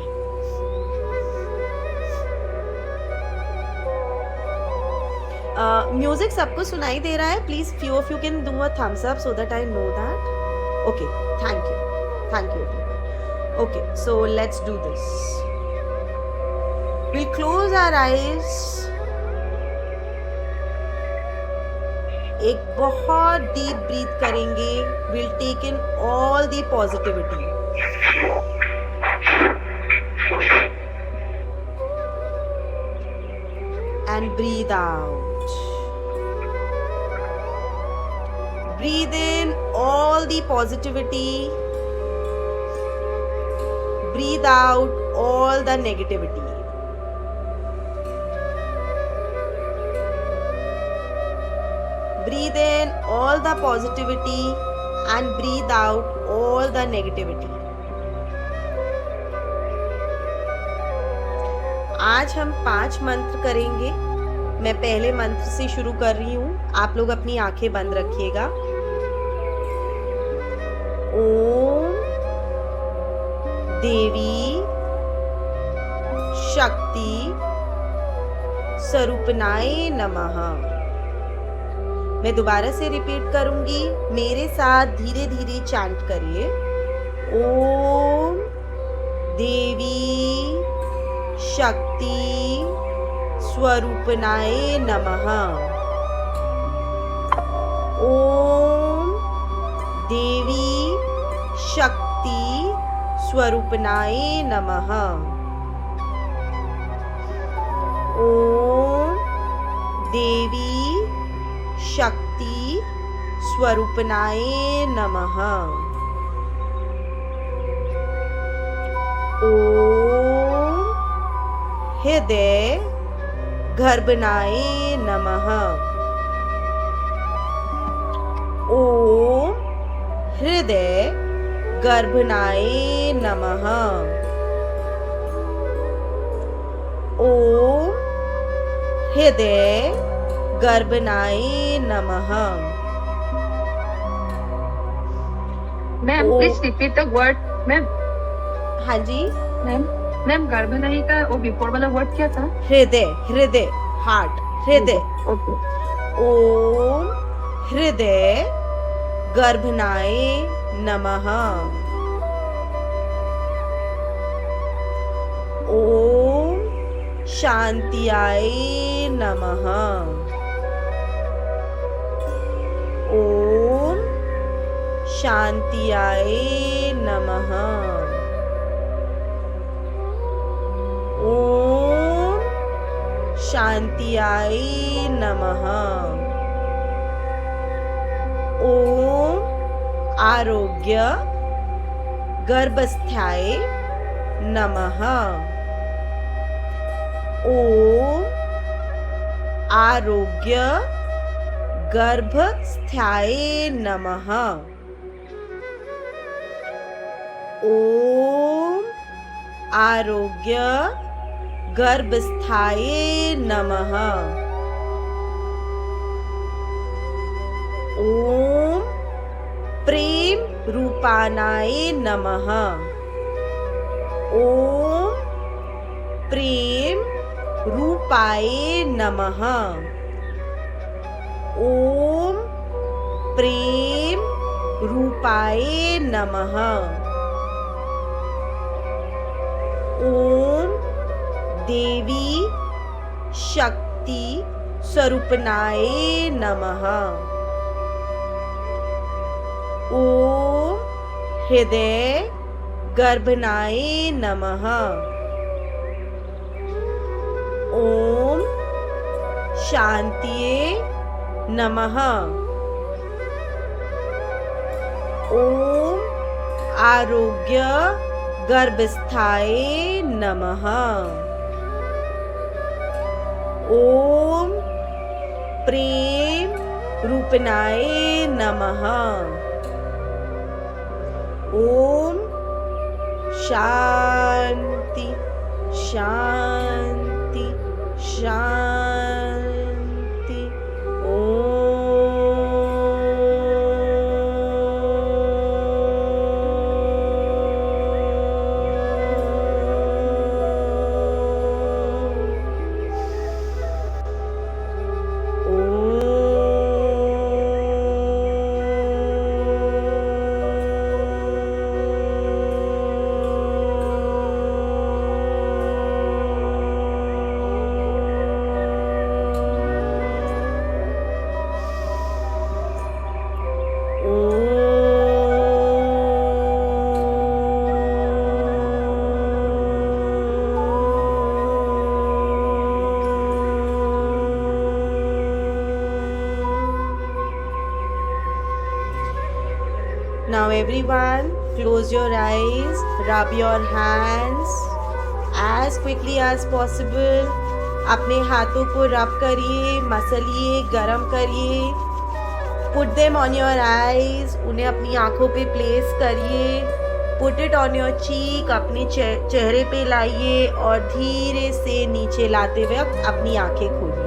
म्यूजिक सबको सुनाई दे रहा है? Please few of you can do a thumbs up so that I know that. Okay, thank you. Okay, so let's do this. We'll close our eyes। एक बहुत डीप ब्रीथ करेंगे। We'll take in all the positivity and breathe out। Breathe in all the positivity, breathe out all the negativity। Breathe in all the positivity and breathe out all the negativity। आज हम 5 मंत्र करेंगे। मैं पहले मंत्र से शुरू कर रही हूँ, आप लोग अपनी आंखें बंद रखिएगा। ओम देवी शक्ति स्वरूपनाय नमः। मैं दोबारा से रिपीट करूंगी, मेरे साथ धीरे धीरे चैंट करिए। ओम देवी शक्ति स्वरूपनाय नमः। ओम देवी शक्ति स्वरूपनाय नमः। ओम देवी शक्ति स्वरूपनाय नमः। ओम हृदय गर्भनाय नमः। ओम हृदय गर्भनाय नमः। ओम हृदय गर्भनाय नमः। Ma'am please repeat the word. Ma'am हाँ जी मैम गर्भनाई का वो बिफोर वाला वर्ड क्या था? हृदय हार्ट, हृदय। ओके। ओम हृदय गर्भनाय नमः। ओम शांत्याय नमः। ओम शांत्याय नमः। ओम शांत्याय नमः। ओम आरोग्य गर्भस्थाय नमः। ओम आरोग्य गर्भस्थाय नमः। ओम आरोग्य गर्भस्थाय नमः। ओम प्रेम रूपानाय नमः। ओम प्रेम रूपाय नमः। ओम प्रेम रूपाय नमः। ओम देवी शक्ति स्वरूपनाय नमः। ओम हृदय गर्भनाय नमः। ओम शांतिये नमः। ओम आरोग्य गर्भस्थाय नमः। ओम प्रेम रूपनाय नमः। ओम शांति शांति शांति। ओम Now everyone, close your eyes, rub your hands as quickly as possible. अपने हाथों को रब करिए, मसलिए, गरम करिए. Put them on your eyes, उन्हें अपनी आँखों पे प्लेस करिए. Put it on your cheek, अपने चेहरे पे लाइए और धीरे से नीचे लाते हुए अपनी आँखें खोलिए.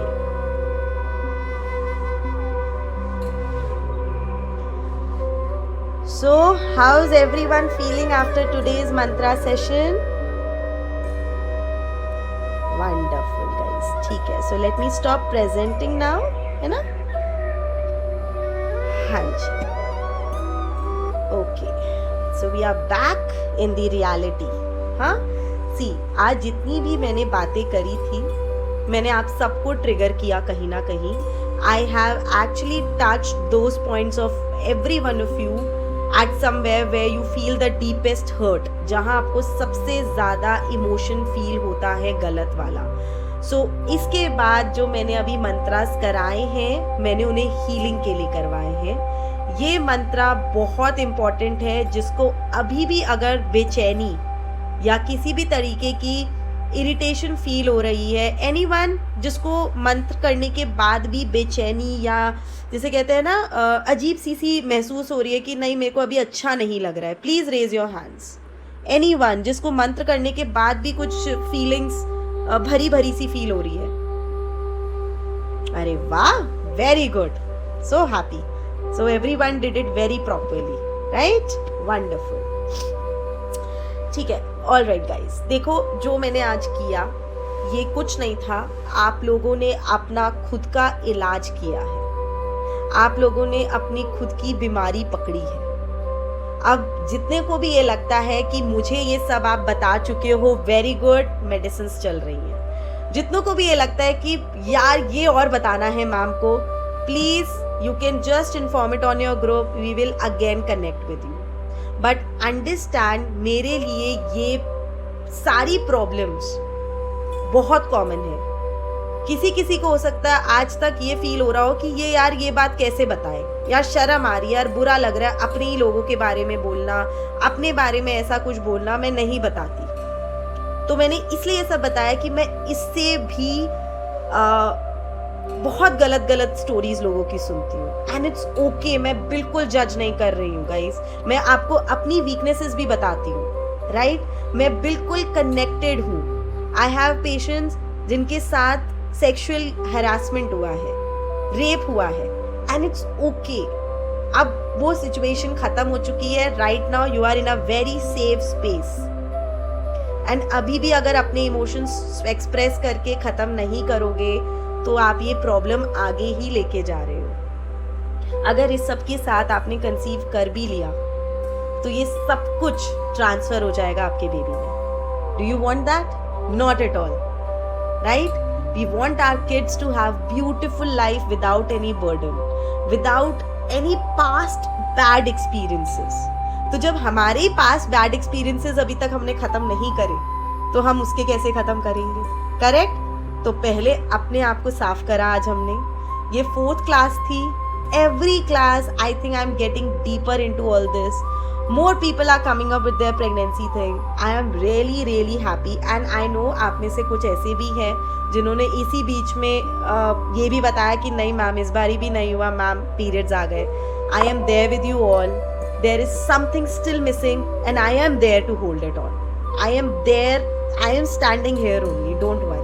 So, how's everyone feeling after today's mantra session? Wonderful guys. ठीक है. So let me stop presenting now, है ना? हाँ जी. Okay. So we are back in the reality. हाँ? See, आज जितनी भी मैंने बातें करी थी, मैंने आप सबको ट्रिगर किया कहीं ना कहीं. I have actually touched those points of every one of you at somewhere where you feel the deepest hurt, जहाँ आपको सबसे ज़्यादा इमोशन फील होता है गलत वाला. सो इसके बाद जो मैंने अभी मंत्रास कराए हैं, मैंने उन्हें हीलिंग के लिए करवाए हैं. ये मंत्रा बहुत इम्पॉर्टेंट है. जिसको अभी भी अगर बेचैनी या किसी भी तरीके की इरिटेशन फील हो रही है, एनीवन जिसको मंत्र करने के बाद भी बेचैनी या जिसे कहते हैं ना अजीब सी महसूस हो रही है कि नहीं मेरे को अभी अच्छा नहीं लग रहा है, please raise your hands. Anyone जिसको मंत्र करने के बाद भी कुछ फीलिंग्स भरी भरी सी फील हो रही है. अरे वाह, very good, so happy. So everyone did it very properly, right? Wonderful. ठीक है. ऑल राइट गाइज, देखो जो मैंने आज किया ये कुछ नहीं था. आप लोगों ने अपना खुद का इलाज किया है. आप लोगों ने अपनी खुद की बीमारी पकड़ी है. अब जितने को भी ये लगता है कि मुझे ये सब आप बता चुके हो, वेरी गुड, मेडिसिन चल रही हैं. जितनों को भी ये लगता है कि यार ये और बताना है मैम को, please you can just inform it on your group, we will again connect with you. But understand, मेरे लिए ये सारी प्रॉब्लम्स बहुत कॉमन है. किसी किसी को हो सकता है आज तक ये फील हो रहा हो कि ये यार ये बात कैसे बताए, यार शर्म आ रही है, यार बुरा लग रहा है अपने ही लोगों के बारे में बोलना, अपने बारे में ऐसा कुछ बोलना, मैं नहीं बताती. तो मैंने इसलिए ये सब बताया कि मैं इससे भी बहुत गलत स्टोरीज लोगों की सुनती हूँ. एंड इट्स ओके, मैं बिल्कुल जज नहीं कर रही हूँ गाइस. मैं आपको अपनी वीकनेसेस भी बताती हूँ, राइट? मैं बिल्कुल कनेक्टेड हूँ. आई हैव पेशेंट्स जिनके साथ सेक्सुअल हैरासमेंट हुआ है, रेप हुआ है, एंड इट्स ओके. अब वो सिचुएशन खत्म हो चुकी है. Right now you are in a very safe space. And अभी भी अगर अपने इमोशंस एक्सप्रेस करके ख़त्म नहीं करोगे तो आप ये प्रॉब्लम आगे ही लेके जा रहे हो. अगर इस सब के साथ आपने कंसीव कर भी लिया तो ये सब कुछ ट्रांसफर हो जाएगा आपके बेबी में. Do you want that? Not at all, right? We want our kids to have beautiful life without any burden, without any past bad experiences. तो जब हमारे पास बैड एक्सपीरियंसेस अभी तक हमने ख़त्म नहीं करे तो हम उसके कैसे ख़त्म करेंगे? करेक्ट? तो पहले अपने आप को साफ करा आज हमने. ये 4th क्लास थी. Every class I think I am getting deeper into all this. More people are coming up with their pregnancy thing. I am really happy. And I know आप में से कुछ ऐसे भी हैं जिन्होंने इसी बीच में ये भी बताया कि नहीं मैम इस बारी भी नहीं हुआ, मैम पीरियड्स आ गए. I am there with you all. There is something still missing and I am there to hold it on. I am there, I am standing here only, don't worry.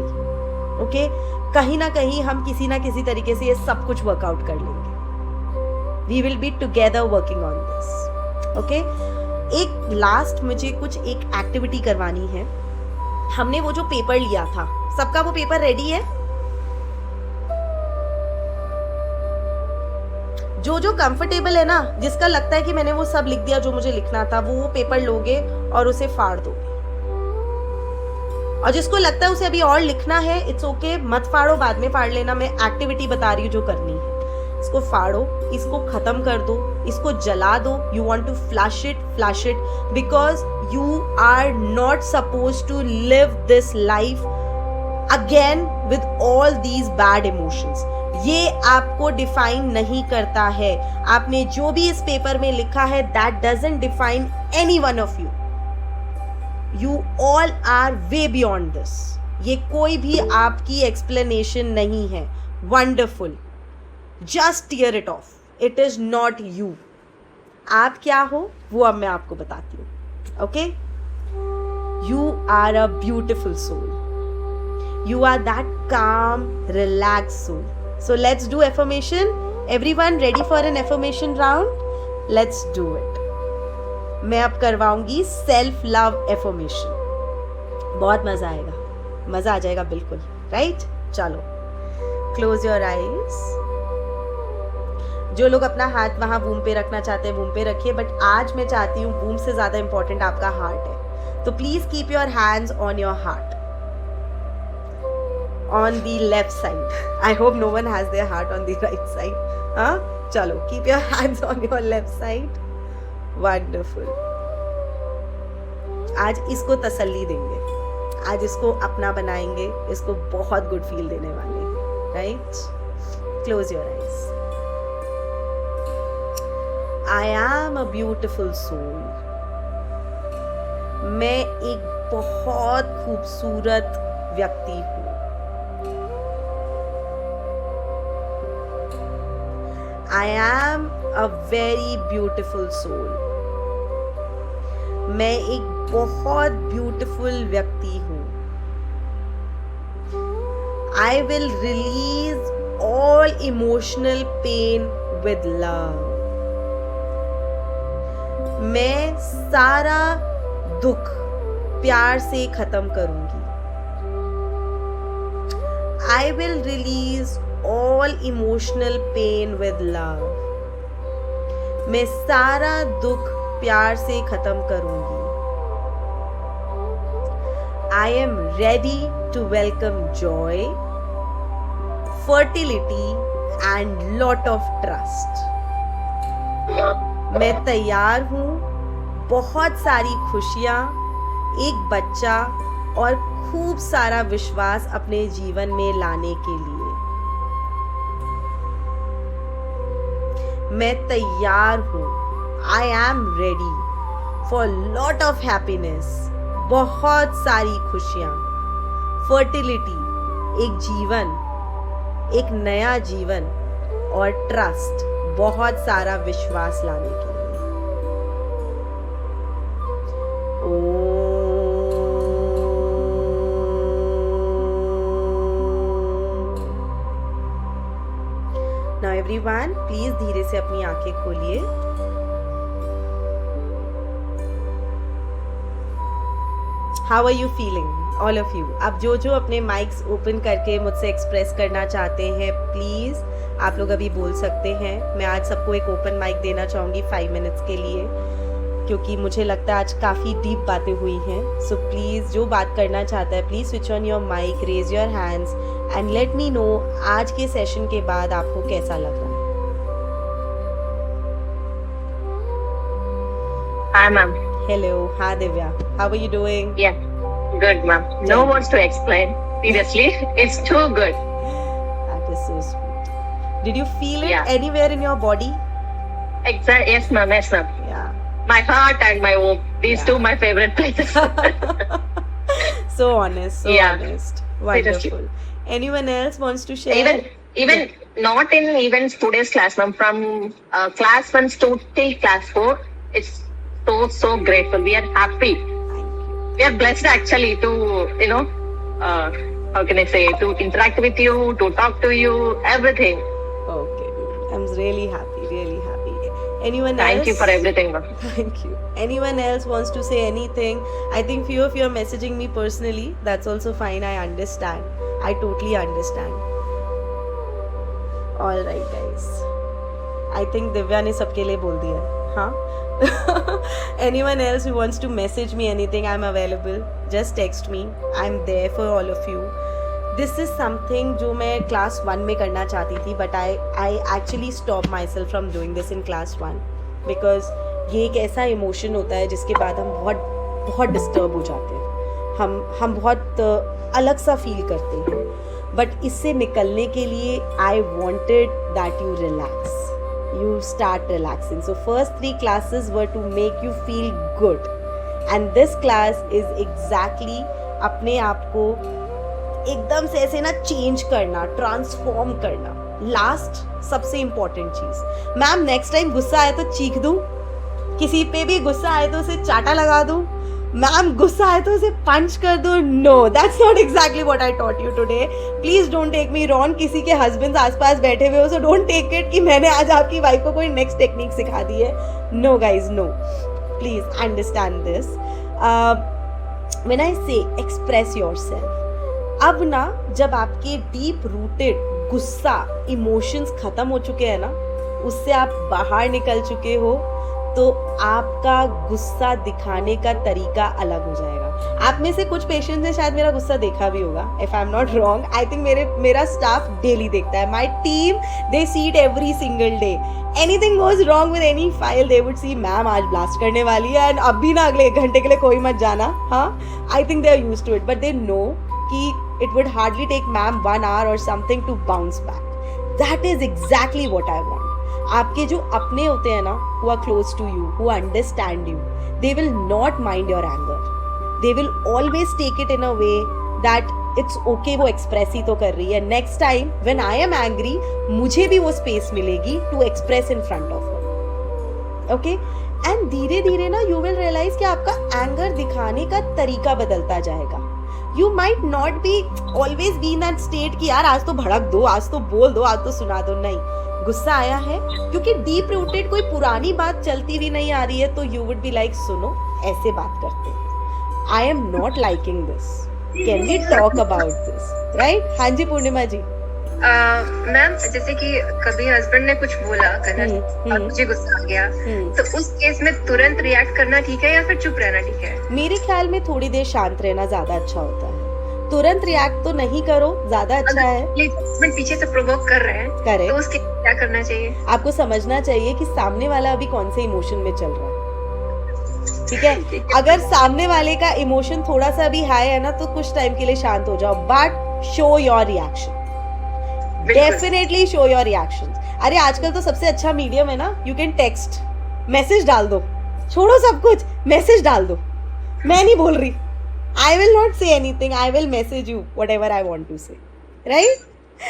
Okay, कहीं ना कहीं हम किसी ना किसी तरीके से ये सब कुछ वर्कआउट कर लेंगे. We will be together working on this. Okay, एक लास्ट मुझे कुछ एक एक्टिविटी करवानी है. हमने वो जो पेपर लिया था, सबका वो पेपर रेडी है? जो कंफर्टेबल है ना, जिसका लगता है कि मैंने वो सब लिख दिया जो मुझे लिखना था, वो पेपर लोगे और उसे फाड़ दोगे. और जिसको लगता है उसे अभी और लिखना है, इट्स ओके, मत फाड़ो, बाद में फाड़ लेना. मैं एक्टिविटी बता रही हूँ जो करनी है. इसको फाड़ो, इसको खत्म कर दो, इसको जला दो. You want to flush it because you are not suppose to live this life again with all these bad emotions. ये आपको डिफाइन नहीं करता है। आपने जो भी इस पेपर में लिखा है, that doesn't define any one of you. You all are way beyond this. ये कोई भी आपकी एक्सप्लेनेशन नहीं है। Wonderful, just tear it off, it is not you. आप क्या हो वो अब मैं आपको बताती हूँ। Okay, you are a beautiful soul. You are that calm, relaxed soul. So let's do affirmation. Everyone ready for an affirmation round? Let's do it. मैं अब करवाऊंगी सेल्फ लव एफर्मेशन। बहुत मजा आएगा, मजा आ जाएगा बिल्कुल, राइट? चलो, क्लोज योर आईज। जो लोग अपना हाथ वहां वूम पे रखना चाहते हैं वूम पे रखिए, बट आज मैं चाहती हूँ वूम से ज्यादा इंपॉर्टेंट आपका हार्ट है, तो please keep your hands on your heart on the left side. I hope no one has their heart on the right side. हाँ, चलो, keep your hands on your left side. Wonderful. आज इसको तसल्ली देंगे, आज इसको अपना बनाएंगे, इसको बहुत गुड फील देने वाले हैं, right? Close your eyes. I am a beautiful soul. मैं एक बहुत खूबसूरत व्यक्ति हूँ। I am a very beautiful soul. मैं एक बहुत ब्यूटीफुल व्यक्ति हूँ। I will release all emotional pain with love. मैं सारा दुख प्यार से खत्म करूंगी। I will release all emotional pain with love. मैं सारा दुख प्यार से खत्म करूंगी। I am ready to welcome joy, fertility and lot of trust. मैं तैयार हूँ बहुत सारी खुशियाँ, एक बच्चा और खूब सारा विश्वास अपने जीवन में लाने के लिए। मैं तैयार हूँ, I am ready for lot of happiness, बहुत सारी खुशियाँ, fertility, एक जीवन, एक नया जीवन और ट्रस्ट, बहुत सारा विश्वास लाने के लिए। Now everyone, please धीरे से अपनी आंखें खोलिए। How are you feeling, all of you? अब जो अपने माइक्स ओपन करके मुझसे एक्सप्रेस करना चाहते हैं, प्लीज आप लोग अभी बोल सकते हैं। मैं आज सबको एक ओपन माइक देना चाहूँगी 5 मिनट्स के लिए, क्योंकि मुझे लगता है आज काफ़ी डीप बातें हुई हैं। सो प्लीज़ जो बात करना चाहता है, please switch on your mic, raise your hands and let me know आज के सेशन के बाद आपको कैसा लग रहा है। Hi, ma'am. Hello, hi Divya. How are you doing? Yeah, good, ma'am. No words to explain. Seriously, it's too good. That is so sweet. Did you feel it Yeah. anywhere in your body? Exactly. Yes, ma'am. Yes, ma'am. Yeah. My heart and my womb. These Yeah. two my favorite places. So honest, so Yeah. honest. Seriously. Wonderful. Anyone else wants to share? even not in even today's class, ma'am. From class 1 to till class 4, it's so grateful. We are happy. Thank you. We are blessed actually to how can I say, to interact with you, to talk to you, everything. Okay. I'm really happy, really happy. Anyone else? Thank you for everything, ma'am. Thank you. Anyone else wants to say anything? I think few of you are messaging me personally. That's also fine. I understand. I totally understand. All right, guys. I think Divya ने सबके लिए बोल दिया, हाँ? Anyone else who wants to message me anything, I'm available. Just text me. I'm there for all of you. This is something जो मैं class 1 में करना चाहती थी, but I actually stopped myself from doing this in class 1 because ये एक ऐसा emotion होता है जिसके बाद हम बहुत डिस्टर्ब हो जाते हैं। हम बहुत अलग सा फील करते हैं। बट इससे निकलने के लिए I wanted that you relax, you start relaxing. So first 3 classes were to make you feel good, and this class is exactly अपने आप को एकदम से ऐसे ना चेंज करना, ट्रांसफॉर्म करना. लास्ट सबसे इम्पोर्टेंट चीज, मैम नेक्स्ट टाइम गुस्सा आए तो चीख दूं, किसी पे भी गुस्सा आए तो उसे चाटा लगा दूं, मैम गुस्सा आए तो उसे पंच कर दो. No, that's not exactly what I taught you today. Please don't take me wrong. किसी के हस्बैंड आसपास बैठे हुए हो, सो डोंट टेक इट कि मैंने आज आपकी वाइफ को कोई नेक्स्ट टेक्निक सिखा दी है. No guys, no, please understand this. When I say express yourself, अब ना जब आपके डीप रूटेड गुस्सा इमोशंस खत्म हो चुके हैं ना, उससे आप बाहर निकल चुके हो, तो आपका गुस्सा दिखाने का तरीका अलग हो जाएगा. आप में से कुछ पेशेंट्स ने शायद मेरा गुस्सा देखा भी होगा. If I am not wrong, I think मेरा स्टाफ डेली देखता है. My team, they see it every single day. Anything goes wrong with any file, they would see ma'am आज ब्लास्ट करने वाली है, एंड अभी ना अगले 1 घंटे के लिए कोई मत जाना. हाँ, I think they are used to it, but they know कि it would hardly take ma'am 1 hour और something to bounce back. That is exactly what I want. आपके जो अपने होते हैं ना, who are close to you, who understand you, they will not mind your anger. They will always take it in a way that it's okay, वो express ही तो कर रही है. Next time when I am angry, मुझे भी वो space मिलेगी to express in front of her. Okay? And धीरे धीरे ना you will realize कि आपका anger दिखाने का तरीका बदलता जाएगा. You might not be always be in that state कि यार आज तो भड़क दो, आज तो बोल दो, आज तो सुना दो. नहीं, गुस्सा आया है क्योंकि डीप रूटेड कोई पुरानी बात चलती हुई नहीं आ रही है, तो यू वुड बी लाइक, सुनो ऐसे बात करते हैं, I am not liking this, can we talk about this, right? हाँ जी पूर्णिमा जी. मैम जैसे कि कभी हस्बैंड ने कुछ बोला गलत और मुझे गुस्सा आ गया, तो उस केस में तुरंत रिएक्ट करना ठीक है या फिर चुप रहना ठीक है? मेरे ख्याल में थोड़ी देर शांत रहना ज्यादा अच्छा होता है. तुरंत रिएक्ट तो नहीं करो, ज्यादा अच्छा है. हस्बैंड पीछे से प्रोवोक कर रहे हैं, करेक्ट, तो उसके क्या करना चाहिए? आपको समझना चाहिए कि सामने वाला अभी कौन से इमोशन में चल रहा है. ठीक है? अगर सामने वाले का इमोशन थोड़ा सा भी हाई है ना, तो कुछ टाइम के लिए शांत हो जाओ, but show your reaction. Definitely show your reaction. अरे आजकल तो सबसे अच्छा मीडियम है ना, यू कैन टेक्स्ट, मैसेज डाल दो, छोड़ो सब कुछ, मैसेज डाल दो. मैं नहीं बोल रही, I will not say anything, I will message you whatever I want to say, right?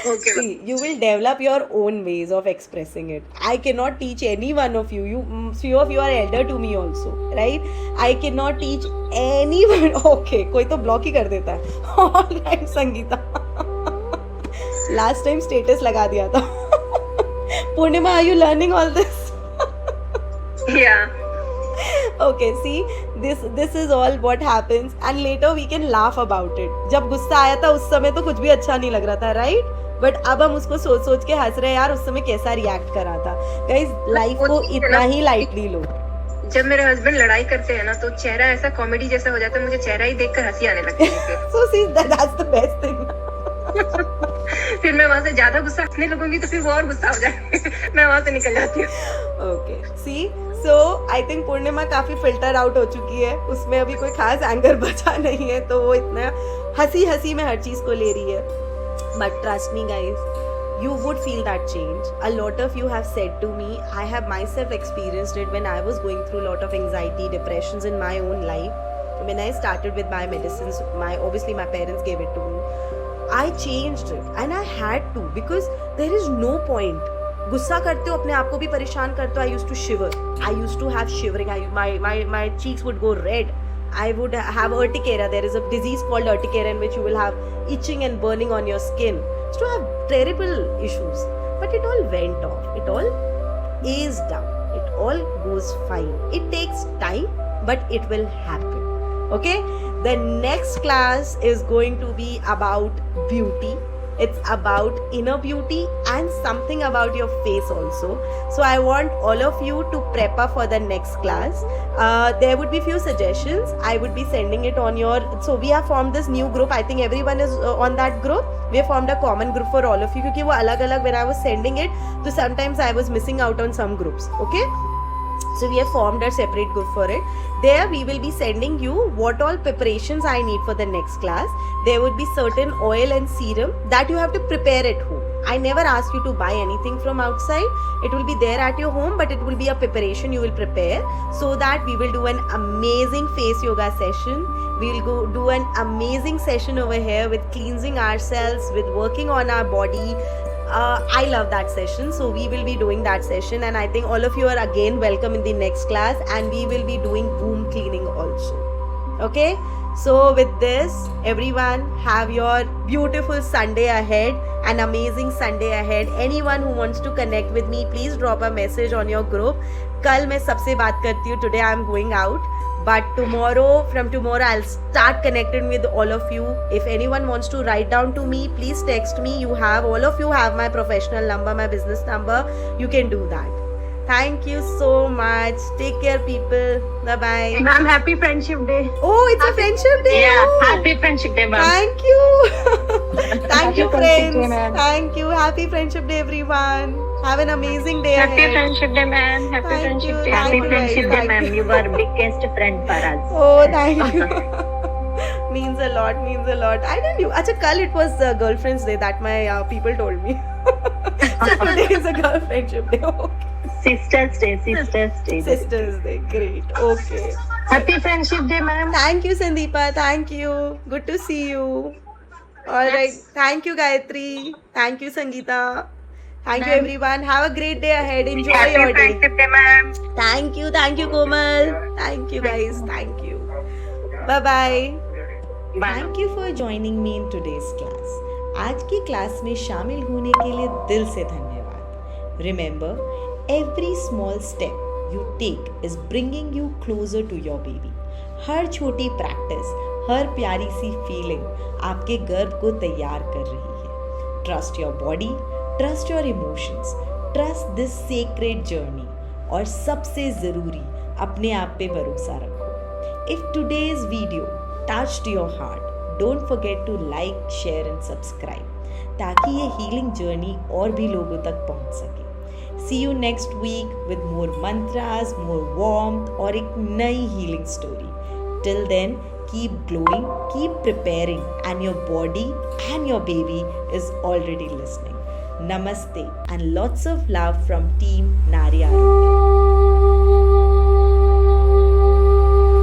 Okay. See, you will develop your own ways of expressing it. I cannot teach any one of you, few of you are elder to me also, right? I cannot teach anyone. Okay, कोई तो block ही कर देता है. All right, Sangeeta. Last time status लगा दिया था. पूर्णिमा, are you learning all this? Yeah. Okay, see, this is all what happens, and later we can laugh about it. जब गुस्सा आया था उस समय तो कुछ भी अच्छा नहीं लग रहा था, right? बट अब हम उसको सोच सोच के हंस रहे हैं, यार उस समय कैसा रिएक्ट करा था. गाइस, लाइफ को इतना ही लाइटली लो. जब मेरे हस्बैंड लड़ाई करते हैं ना, तो चेहरा ऐसा कॉमेडी जैसा हो जाता है, मुझे चेहरा ही देखकर हंसी आने लगती है. So see, that's the best thing. फिर मैं वहां से ज्यादा गुस्सा हंसने लगूंगी तो फिर वो और गुस्सा हो जाएगा. मैं वहां से निकल जाती हूँ. Okay, see, so I think पूर्णिमा काफी फिल्टर आउट हो चुकी है, उसमें अभी कोई खास एंगर बचा नहीं है, तो वो इतना हंसी हंसी में हर चीज को ले रही है. But trust me guys, you would feel that change. A lot of you have said to me, I have myself experienced it when I was going through a lot of anxiety, depressions in my own life. When I started with my medicines, obviously my parents gave it to me. I changed it and I had to, because there is no point. गुस्सा करते हो, अपने आप को भी परेशान करते हो. I used to shiver. I used to have shivering. My cheeks would go red. I would have urticaria. There is a disease called urticaria in which you will have itching and burning on your skin. Used to have terrible issues. But it all went off. It all is down. It all goes fine. It takes time, but it will happen. Okay? The next class is going to be about beauty. It's about inner beauty and something about your face also. So I want all of you to prep up for the next class. There would be few suggestions. I would be sending it on your... So we have formed this new group. I think everyone is on that group. We have formed a common group for all of you. क्योंकि वो अलग अलग when I was sending it, so sometimes I was missing out on some groups. Okay? So we have formed a separate group for it. There we will be sending you what all preparations I need for the next class. There would be certain oil and serum that you have to prepare at home. I never ask you to buy anything from outside. It will be there at your home, but it will be a preparation you will prepare, so that we will do an amazing face yoga session. We will go do an amazing session over here with cleansing ourselves, with working on our body. I love that session, so we will be doing that session, and I think all of you are again welcome in the next class, and we will be doing womb cleaning also. Okay, so with this, everyone, have your beautiful Sunday ahead, an amazing Sunday ahead. Anyone who wants to connect with me, please drop a message on your group. कल मैं सबसे बात करती हूँ. Today I am going out, but from tomorrow I'll start connecting with all of you. If anyone wants to write down to me, please text me. All of you have my professional number, my business number. You can do that. Thank you so much. Take care, people. Bye-bye. Ma'am, happy Friendship Day. Oh, it's a friendship day. Yeah, Oh. happy Friendship Day, ma'am. Thank you. Thank Happy you, Friendship friends. Day, ma'am. Thank you. Happy Friendship Day, everyone. Have an amazing day Happy ahead. Friendship Day, ma'am. Happy Thank Friendship you, Day. thank Happy you, Friendship guys. Day, Thank ma'am. you. You are biggest friend for us. Oh, thank you. Means a lot. Means a lot. I didn't know. Acha, kal it was Girlfriend's Day that my people told me. So today is a Girlfriendship Day. Okay. Sisters Day. Sisters Day. Sisters Day. Great. Okay. Happy Friendship Day, ma'am. Thank you, Sandeepa. Thank you. Good to see you. All right. Thank you, Gayatri. Thank you, Sangeeta. Thank you, everyone. Have a great day ahead. Enjoy Happy your day. Friendship Day, ma'am. Thank you, Komal. Thank you, guys. Thank you. Bye bye. Bye. Thank you for joining me in today's class. आज की class में शामिल होने के लिए दिल से धन्यवाद. Remember, every small step you take is bringing you closer to your baby. हर छोटी प्रैक्टिस, हर प्यारी सी फीलिंग आपके गर्भ को तैयार कर रही है. Trust your body, trust your emotions, trust this sacred journey, और सबसे ज़रूरी, अपने आप पे भरोसा रखो. If today's video touched your heart, don't forget to like, share and subscribe, ताकि ये healing journey और भी लोगों तक पहुंच सके. See you next week with more mantras, more warmth और एक नई healing story. Till then, keep glowing, keep preparing, and your body and your baby is already listening. Namaste and lots of love from Team Nari.